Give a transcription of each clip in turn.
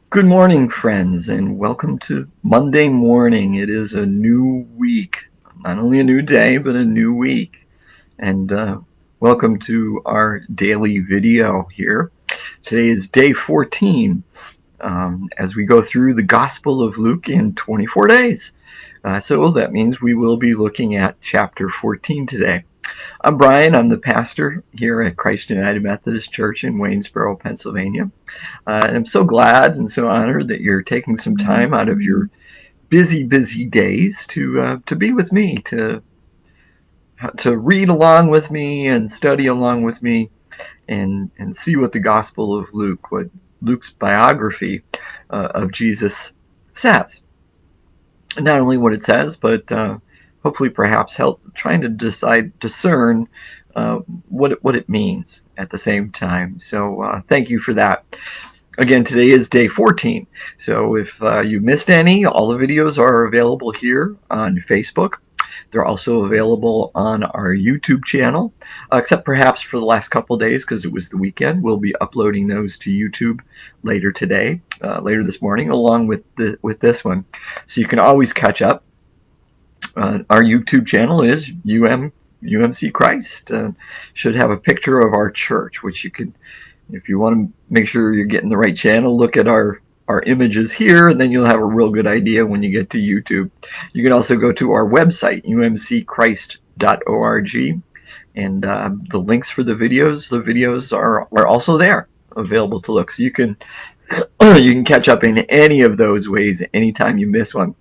Good morning, friends, and welcome to Monday morning. It is a new week, not only a new day, but a new week. And welcome to our daily video here. Today is day 14 as we go through the Gospel of Luke in 24 days. So that means we will be looking at chapter 14 today. I'm Brian. I'm the pastor here at Christ United Methodist Church in Waynesboro, Pennsylvania. I'm so glad and so honored that you're taking some time out of your busy days to be with me, to read along with me and study along with me, and see what the Gospel of Luke, what Luke's biography of Jesus says. Not only what it says, but hopefully perhaps help trying to discern what it means at the same time. So thank you for that. Again, today is day 14. So if you missed any, all the videos are available here on Facebook. They're also available on our YouTube channel, except perhaps for the last couple of days because it was the weekend. We'll be uploading those to YouTube later today, later this morning, along with this one. So you can always catch up. Our YouTube channel is UMC Christ. Should have a picture of our church, which you could, if you want to make sure you're getting the right channel, look at our images here, and then you'll have a real good idea when you get to YouTube. You can also go to our website, umcchrist.org, and the links for the videos are also there, available to look. So you can catch up in any of those ways anytime you miss one.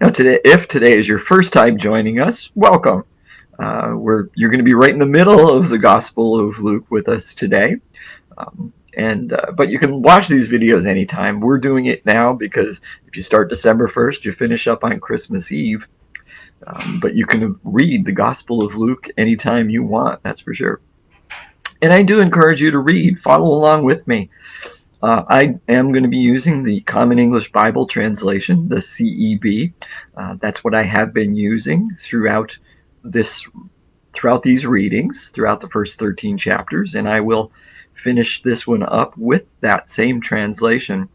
Now, if today is your first time joining us, welcome. You're going to be right in the middle of the Gospel of Luke with us today. But you can watch these videos anytime. We're doing it now because if you start December 1st, you finish up on Christmas Eve. But you can read the Gospel of Luke anytime you want, that's for sure. And I do encourage you to read, follow along with me. I am going to be using the Common English Bible Translation, the CEB. That's what I have been using throughout these readings, throughout the first 13 chapters, and I will finish this one up with that same translation.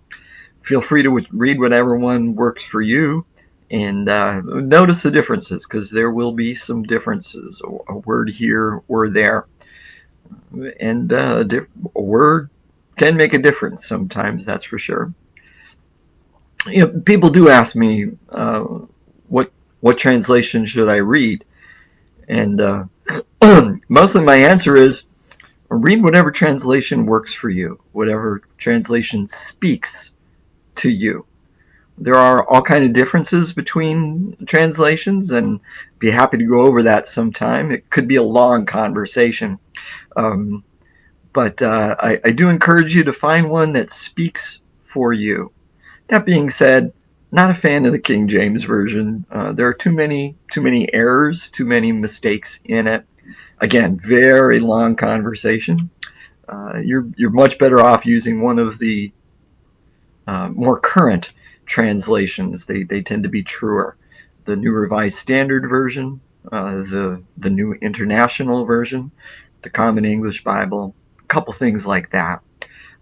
Feel free to read whatever one works for you, and notice the differences, because there will be some differences, a word here or there, and a word can make a difference sometimes, that's for sure. People do ask me what translation should I read, and mostly my answer is read whatever translation works for you, whatever translation speaks to you. There are all kinds of differences between translations, and be happy to go over that sometime. It could be a long conversation. But I do encourage you to find one that speaks for you. That being said, not a fan of the King James Version. There are too many errors, too many mistakes in it. Again, very long conversation. You're much better off using one of the more current translations. They tend to be truer. The New Revised Standard Version, the New International Version, the Common English Bible, a couple things like that.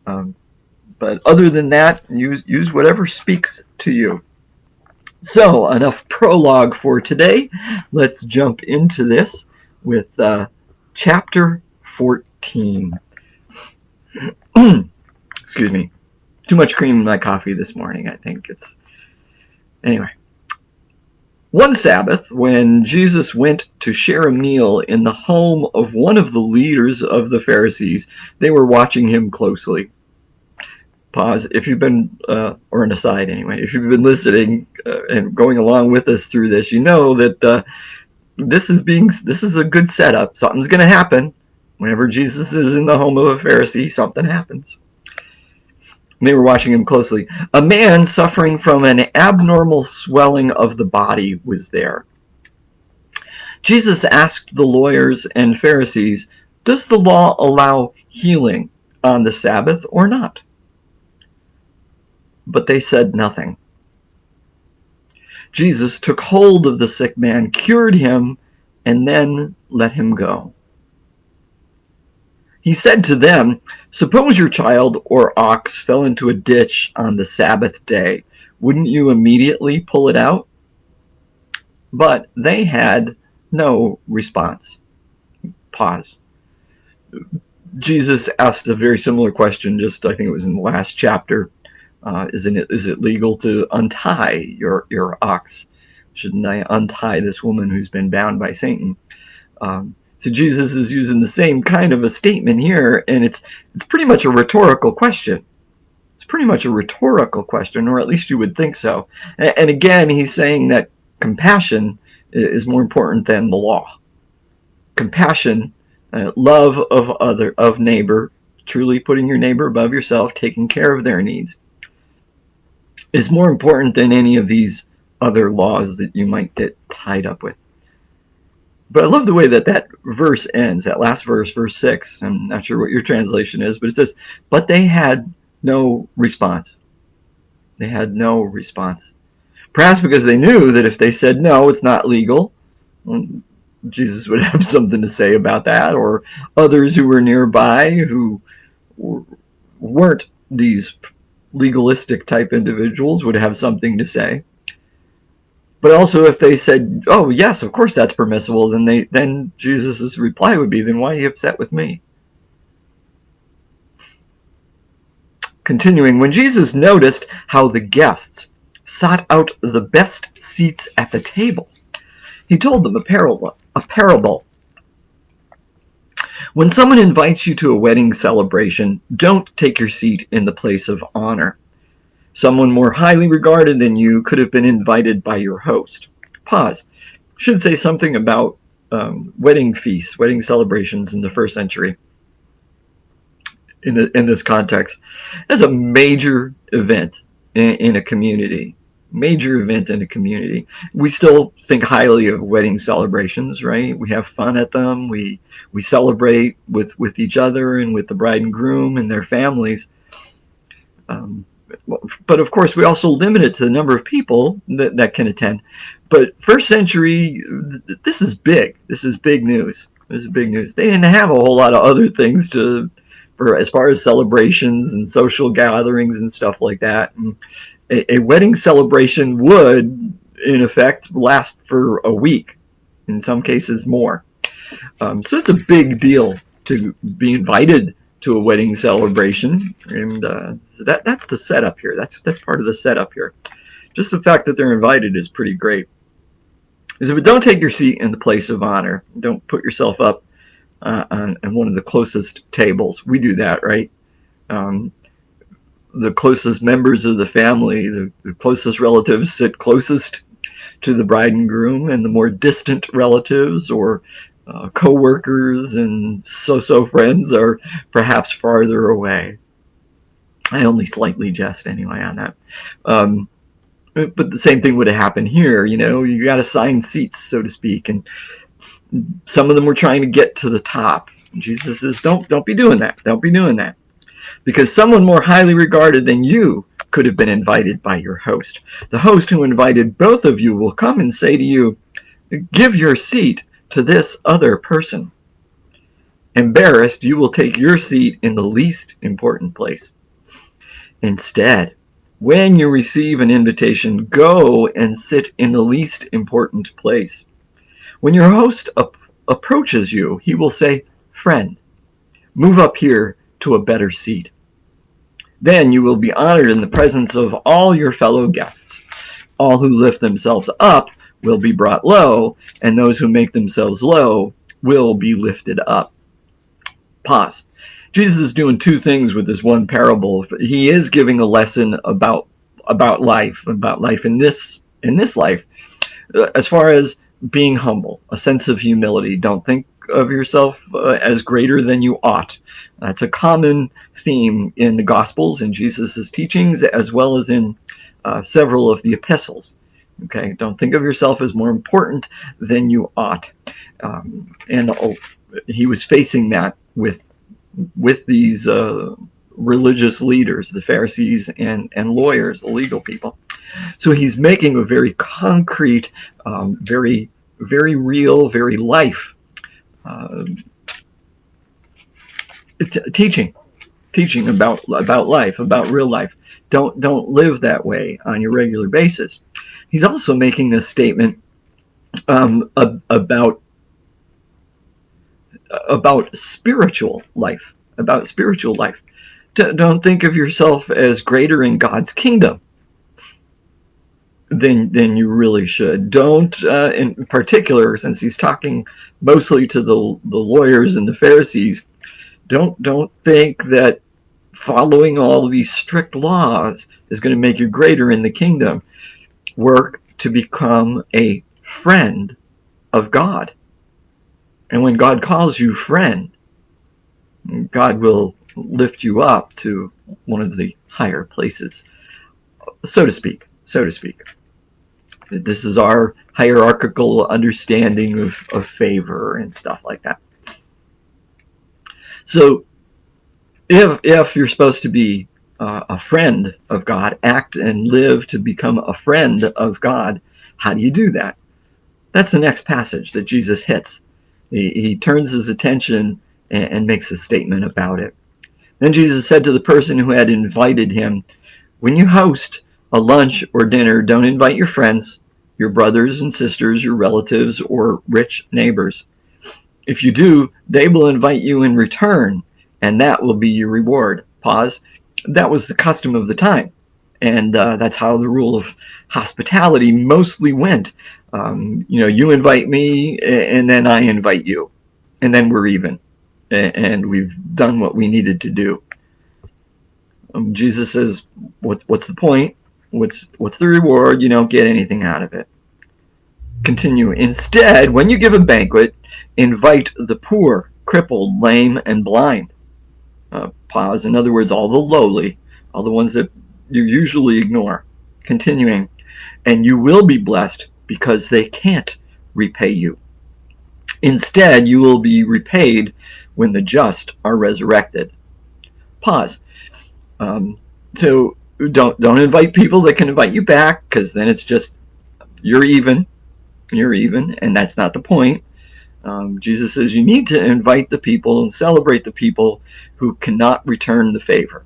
But other than that, use whatever speaks to you. So, enough prologue for today. Let's jump into this with chapter 14. Excuse me. Too much cream in my coffee this morning, I think. Anyway. One Sabbath, when Jesus went to share a meal in the home of one of the leaders of the Pharisees, they were watching him closely. Pause. If you've been, or an aside anyway, if you've been listening and going along with us through this, you know that this is a good setup. Something's going to happen. Whenever Jesus is in the home of a Pharisee, something happens. They were watching him closely. A man suffering from an abnormal swelling of the body was there. Jesus asked the lawyers and Pharisees, "Does the law allow healing on the Sabbath or not?" But they said nothing. Jesus took hold of the sick man, cured him, and then let him go. He said to them, "Suppose your child or ox fell into a ditch on the Sabbath day. Wouldn't you immediately pull it out?" But they had no response. Pause. Jesus asked a very similar question, just I think it was in the last chapter. Is it legal to untie your ox? Shouldn't I untie this woman who's been bound by Satan? So Jesus is using the same kind of a statement here, and it's pretty much a rhetorical question. It's pretty much a rhetorical question, or at least you would think so. And again, he's saying that compassion is more important than the law. Compassion, love of neighbor, truly putting your neighbor above yourself, taking care of their needs, is more important than any of these other laws that you might get tied up with. But I love the way that verse ends, that last verse, verse 6. I'm not sure what your translation is, but it says, "But they had no response." They had no response. Perhaps because they knew that if they said, "No, it's not legal," well, Jesus would have something to say about that, or others who were nearby who weren't these legalistic type individuals would have something to say. But also, if they said, "Oh, yes, of course that's permissible," then Jesus' reply would be, "Then why are you upset with me?" Continuing, when Jesus noticed how the guests sought out the best seats at the table, he told them a parable. When someone invites you to a wedding celebration, don't take your seat in the place of honor. Someone more highly regarded than you could have been invited by your host. Pause. Should say something about wedding feasts, wedding celebrations in the first century. In this context, as a major event in a community. Major event in a community. We still think highly of wedding celebrations, right? We have fun at them. We celebrate with each other and with the bride and groom and their families. But of course, we also limit it to the number of people that can attend. But first century, this is big. This is big news. This is big news. They didn't have a whole lot of other things for as far as celebrations and social gatherings and stuff like that. And a wedding celebration would, in effect, last for a week, in some cases more. So it's a big deal to be invited to a wedding celebration, and that's the setup here. That's part of the setup here. Just the fact that they're invited is pretty great. But don't take your seat in the place of honor. Don't put yourself up on one of the closest tables. We do that, right? The closest members of the family, the closest relatives sit closest to the bride and groom, and the more distant relatives or co-workers and so-so friends are perhaps farther away. I only slightly jest anyway on that. But the same thing would have happened here. You got assigned seats, so to speak, and some of them were trying to get to the top. Jesus says, don't be doing that. Don't be doing that. Because someone more highly regarded than you could have been invited by your host. The host who invited both of you will come and say to you, "Give your seat to this other person." Embarrassed, you will take your seat in the least important place. Instead, when you receive an invitation, go and sit in the least important place. When your host approaches you, he will say, "Friend, move up here to a better seat." Then you will be honored in the presence of all your fellow guests. All who lift themselves up will be brought low, and those who make themselves low will be lifted up. Pause. Jesus is doing two things with this one parable. He is giving a lesson about life in this life, as far as being humble, a sense of humility. Don't think of yourself as greater than you ought. That's a common theme in the Gospels, in Jesus' teachings, as well as in several of the epistles. Okay, don't think of yourself as more important than you ought. And he was facing that with these religious leaders, the Pharisees and lawyers, the legal people. So he's making a very concrete, very, very real, very life teaching about life, about real life. Don't live that way on your regular basis. He's also making a statement about spiritual life. About spiritual life. Don't think of yourself as greater in God's kingdom than you really should. Don't, in particular, since he's talking mostly to the lawyers and the Pharisees, don't think that following all of these strict laws is going to make you greater in the kingdom. Work to become a friend of God. And when God calls you friend, God will lift you up to one of the higher places, so to speak. This is our hierarchical understanding of favor and stuff like that. So if you're supposed to be a friend of God, act and live to become a friend of God, how do you do that? That's the next passage that Jesus hits. He turns his attention and makes a statement about it. Then Jesus said to the person who had invited him, when you host a lunch or dinner, don't invite your friends, your brothers and sisters, your relatives, or rich neighbors. If you do, they will invite you in return, and that will be your reward. Pause. That was the custom of the time, and that's how the rule of hospitality mostly went. You invite me, and then I invite you, and then we're even, and we've done what we needed to do. Jesus says, what's the point? What's the reward? You don't get anything out of it. Continue. Instead, when you give a banquet, invite the poor, crippled, lame, and blind. Pause. In other words, all the lowly, all the ones that you usually ignore. Continuing. And you will be blessed because they can't repay you. Instead, you will be repaid when the just are resurrected. Pause. So don't invite people that can invite you back, because then it's just you're even, and that's not the point. Jesus says you need to invite the people and celebrate the people who cannot return the favor.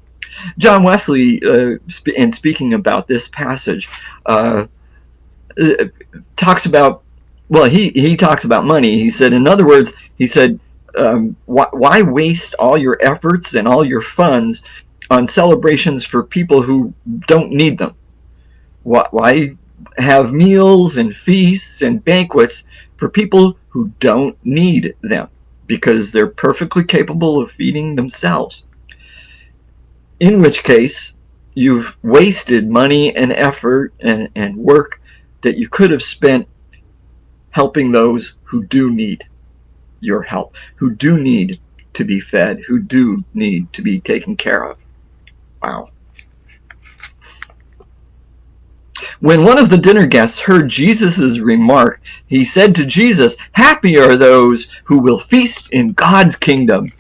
John Wesley, in speaking about this passage, talks about, well, he talks about money. He said, in other words, he said, why waste all your efforts and all your funds on celebrations for people who don't need them? Why have meals and feasts and banquets for people who don't need them, because they're perfectly capable of feeding themselves? In which case, you've wasted money and effort and work that you could have spent helping those who do need your help, who do need to be fed, who do need to be taken care of. Wow. When one of the dinner guests heard Jesus' remark, he said to Jesus, "Happy are those who will feast in God's kingdom."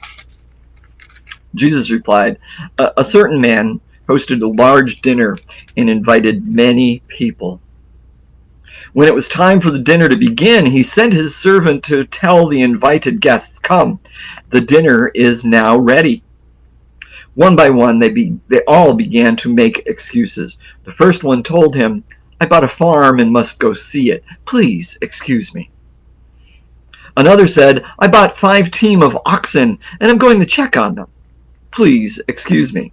Jesus replied, a certain man hosted a large dinner and invited many people. When it was time for the dinner to begin, he sent his servant to tell the invited guests, "Come, the dinner is now ready." One by one, they all began to make excuses. The first one told him, "I bought a farm and must go see it. Please excuse me." Another said, "I bought 5 team of oxen and I'm going to check on them. Please excuse me."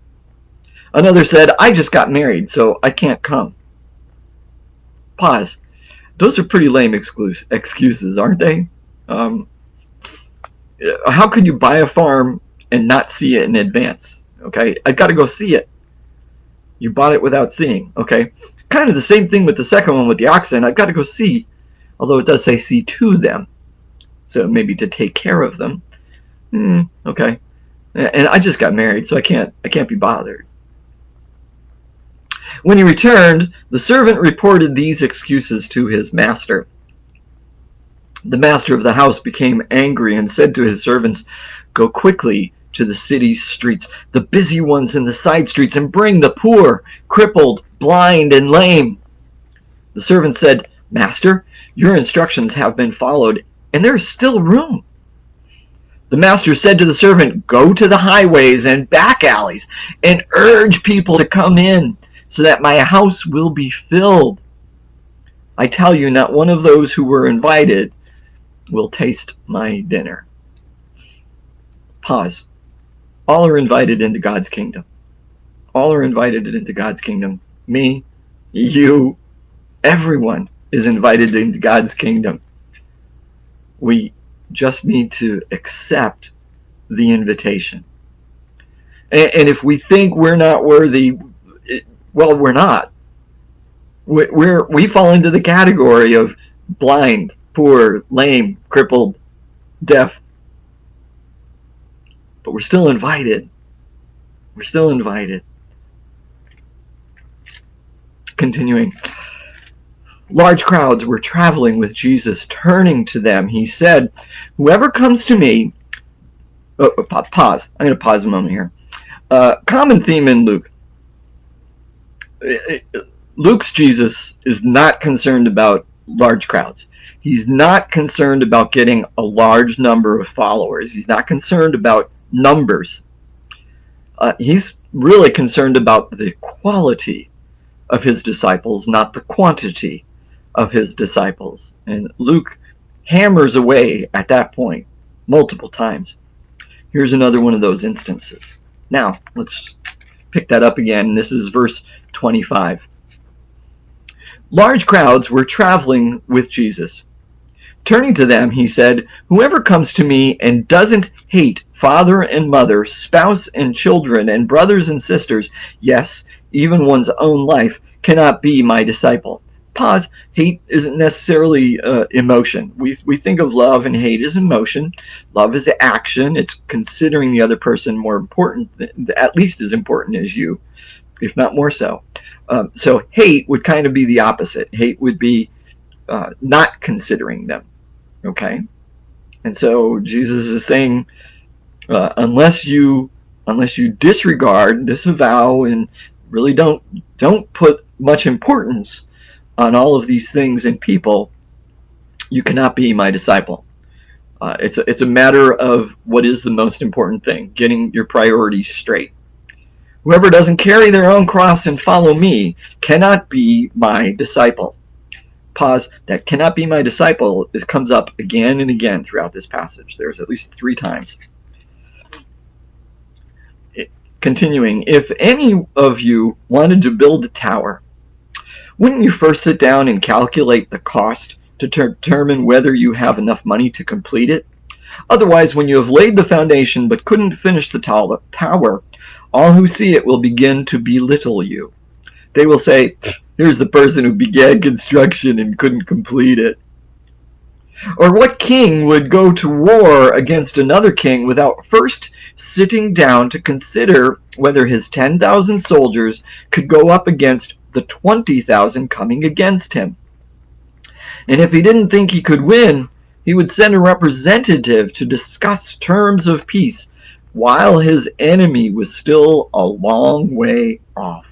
Another said, "I just got married, so I can't come." Pause. Those are pretty lame excuses, aren't they? How could you buy a farm and not see it in advance? Okay, I've got to go see it. You bought it without seeing. Okay, kind of the same thing with the second one with the oxen. I've got to go see, although it does say see to them, so maybe to take care of them. Okay, and I just got married, so I can't be bothered. When he returned, the servant reported these excuses to his master. The master of the house became angry and said to his servants, "Go quickly to the city streets, the busy ones in the side streets, and bring the poor, crippled, blind, and lame." The servant said, "Master, your instructions have been followed, and there is still room." The master said to the servant, "Go to the highways and back alleys and urge people to come in so that my house will be filled. I tell you, not one of those who were invited will taste my dinner." Pause. All are invited into God's kingdom. All are invited into God's kingdom. Me, you, everyone is invited into God's kingdom. We just need to accept the invitation. And if we think we're not worthy, well, we're not. We fall into the category of blind, poor, lame, crippled, deaf. But we're still invited. We're still invited. Continuing. Large crowds were traveling with Jesus. Turning to them, he said, "Whoever comes to me..." Pause. I'm going to pause a moment here. Common theme in Luke. Luke's Jesus is not concerned about large crowds. He's not concerned about getting a large number of followers. He's not concerned about numbers. He's really concerned about the quality of his disciples, not the quantity of his disciples. And Luke hammers away at that point multiple times. Here's another one of those instances. Now, let's pick that up again. This is verse 25. Large crowds were traveling with Jesus. Turning to them, he said, "Whoever comes to me and doesn't hate father and mother, spouse and children, and brothers and sisters, yes, even one's own life, cannot be my disciple." Pause. Hate isn't necessarily emotion. We think of love and hate as emotion. Love is action. It's considering the other person more important, at least as important as you, if not more so. So hate would kind of be the opposite. Hate would be not considering them. Okay? And so Jesus is saying, unless you disregard, disavow, and really don't put much importance on all of these things in people, you cannot be my disciple. It's a matter of what is the most important thing, getting your priorities straight. Whoever doesn't carry their own cross and follow me cannot be my disciple. Pause. That cannot be my disciple. It comes up again and again throughout this passage. There's at least 3 times. Continuing, if any of you wanted to build a tower, wouldn't you first sit down and calculate the cost to determine whether you have enough money to complete it? Otherwise, when you have laid the foundation but couldn't finish the tower, all who see it will begin to belittle you. They will say, "Here's the person who began construction and couldn't complete it." Or what king would go to war against another king without first sitting down to consider whether his 10,000 soldiers could go up against the 20,000 coming against him? And if he didn't think he could win, he would send a representative to discuss terms of peace while his enemy was still a long way off.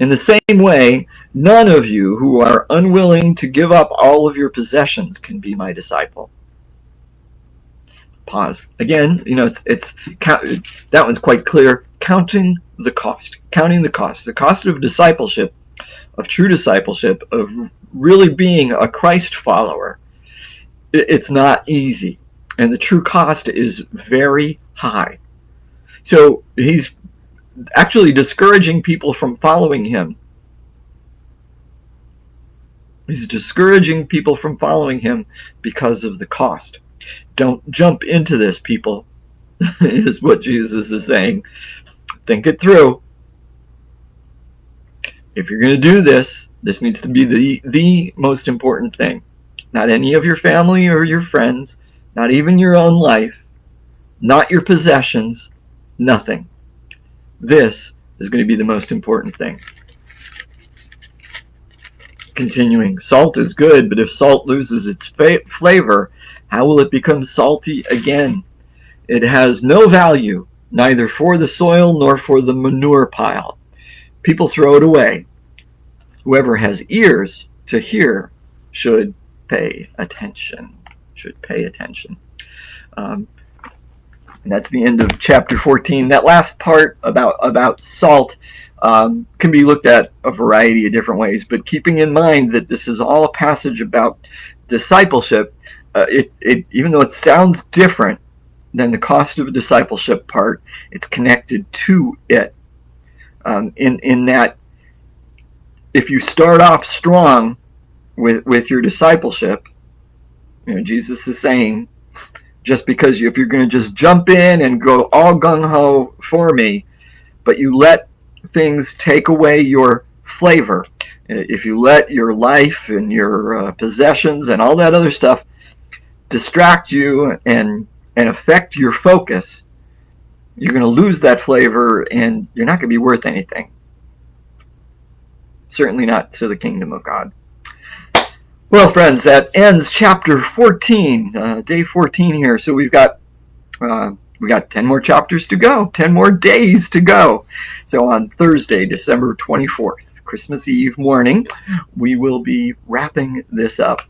In the same way, none of you who are unwilling to give up all of your possessions can be my disciple. Pause. Again, that one's quite clear. Counting the cost. Counting the cost. The cost of discipleship, of true discipleship, of really being a Christ follower. It's not easy. And the true cost is very high. So he's actually discouraging people from following him. He's discouraging people from following him because of the cost. Don't jump into this, people, is what Jesus is saying. Think it through. If you're going to do this, this needs to be the most important thing. Not any of your family or your friends, not even your own life, not your possessions, nothing. This is going to be the most important thing. Continuing, salt is good, but if salt loses its flavor, how will it become salty again? It has no value, neither for the soil nor for the manure pile. People throw it away. Whoever has ears to hear should pay attention. And that's the end of chapter 14. That last part about salt can be looked at a variety of different ways, but keeping in mind that this is all a passage about discipleship, even though it sounds different than the cost of discipleship part, it's connected to it. In that, if you start off strong with your discipleship, Jesus is saying, just because if you're going to just jump in and go all gung-ho for me, but you let things take away your flavor, if you let your life and your possessions and all that other stuff distract you and affect your focus, you're going to lose that flavor and you're not going to be worth anything. Certainly not to the kingdom of God. Well, friends, that ends chapter 14, day 14 here. So we got 10 more chapters to go, 10 more days to go. So on Thursday, December 24th, Christmas Eve morning, we will be wrapping this up.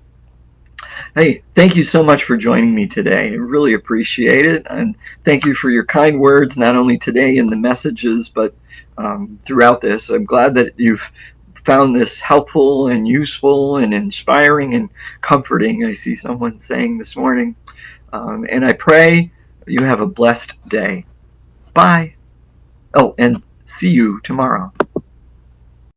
Hey, thank you so much for joining me today. I really appreciate it. And thank you for your kind words, not only today in the messages, but throughout this. I'm glad that you've found this helpful and useful and inspiring and comforting. I see someone saying this morning. And I pray you have a blessed day. Bye. Oh, and see you tomorrow.